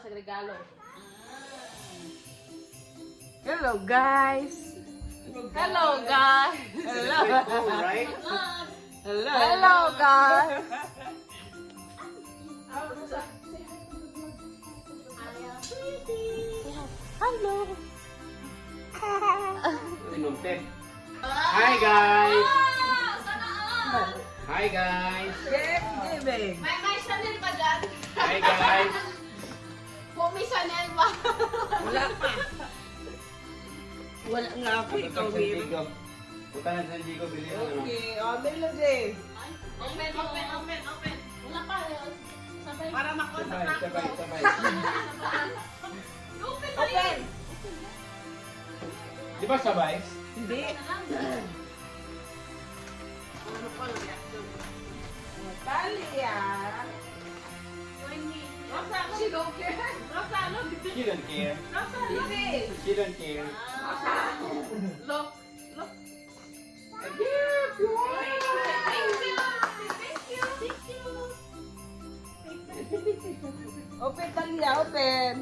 sa regalo. Hello guys! Hello, guys! Hello! Right? Hello! Hello guys! Hello! Inumpit. Hi guys! Sana Hi guys! Gift giving! May Chanel ba dyan? Hi guys! Kung may Chanel ba? Wala pa! Wala nga ako, ikaw San meron. Diego. Punta na San Diego, bili ng ano. Okay, Melody. Open. Wala pa. Sabay. Para makuha sa Sabay, sabay, sabay. Open. Open! Di ba sabay? Hindi. Talia. She don't care. She don't care. Hindi. She don't care. Look. A gift! Open, Talia, open.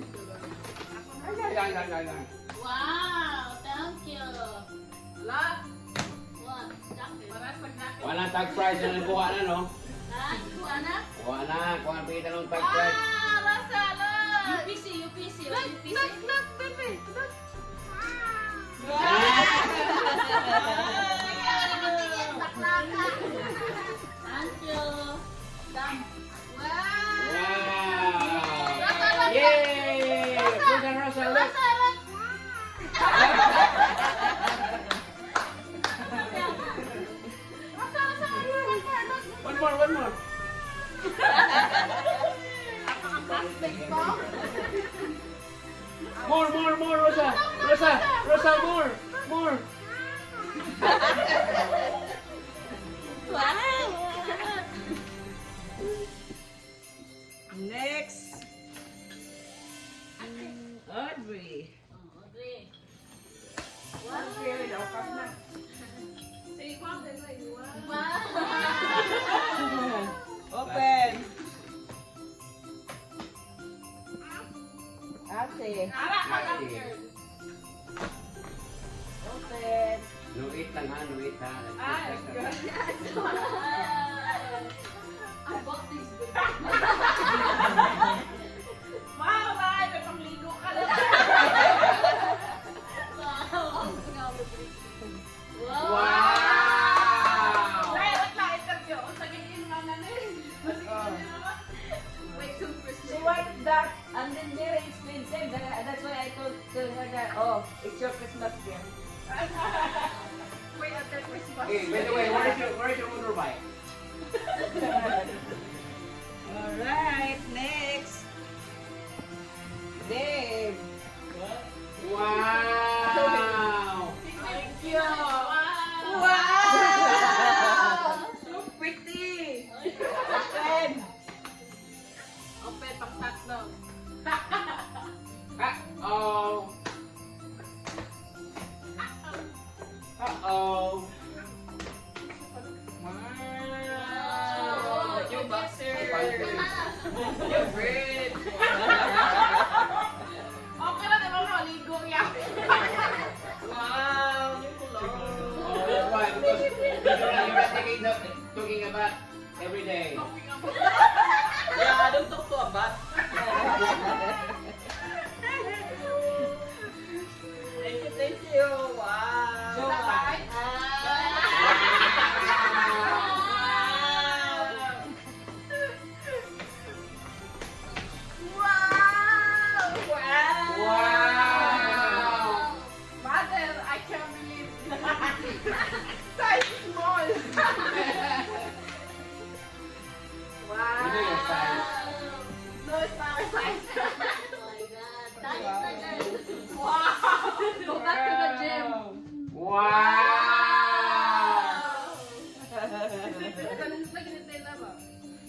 Ayan. Wow, thank you. Lot. What? Jacket. Walang tag price na nakuha na, no? Ha? Kuha na? Kuha na, kuha na kita ng tag price. Rasa, lot. UPC. Look, baby. Look. Thank you. Done. Wow. Wow! Yay! Rosa, Rosa, look! One more. More, Rosa! Rosa, more! Next. Audrey. Audrey. Audrey, dapat na. Open. Ate. Open. Nuit lang ha, nuit ha. I bought these. Wow! She wants that, and then very expensive. That's why I told her that, oh, it's your Christmas gift. Hey, by the way, where's your motorbike? Alright, next. Dave. Wow! Thank you. Wow! So pretty. Open. Open pang tatlo. Uh-oh! Uh-oh! Wow! Your boxer. Your bread! Okay na naman maligo yan. Wow. Oh, that's why, because you're not talking about every day. Yeah, I don't talk to a bat. Thank you. Wow. Wow! Mother, I can't believe. Size small. You know your size. No, it's not my size. Oh my god. That is like a... Wow. Go back to the gym. Wow!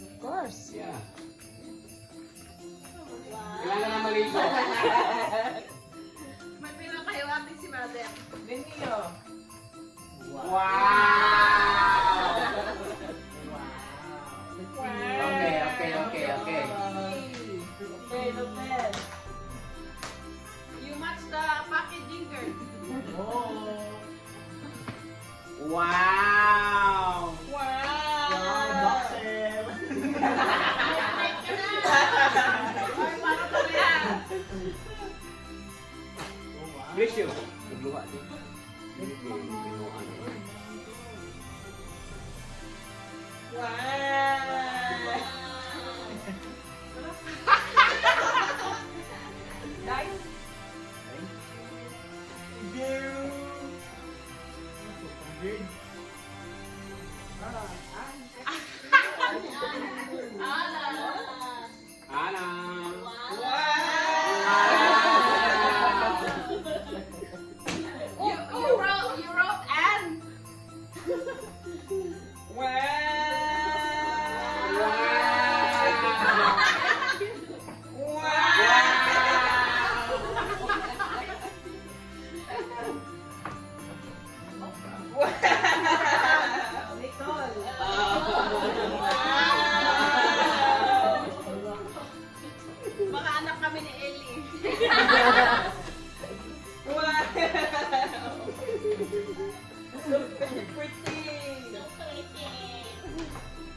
Of course. Yeah. Wow. Kailangan na maligo. May pinakahiwating si Mother. Benio. Wow! Wow. Okay. Open, open. tissue. Nagluha din. Binuan. Wow! Guys? Ana. You wrote Anne. Baka anak kami ni Ellie. So pretty!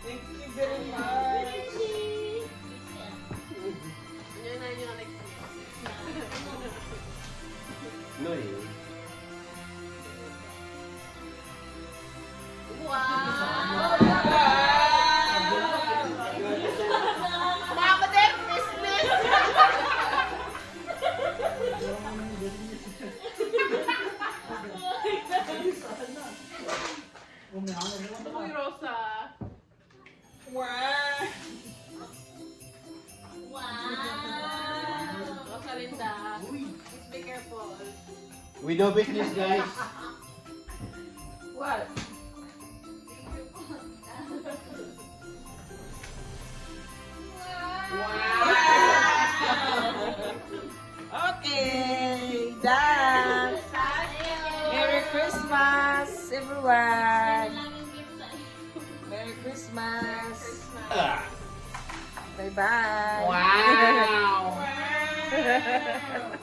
Thank you very much! Yun na yung next. No, eh. Wow! Mama din, Christmas! Uy, Rosa. Wow! Rosa Linda. Just be careful. We do business, guys. What? Okay, done. Merry Christmas, everyone. Merry Christmas. Bye bye. Wow. Wow.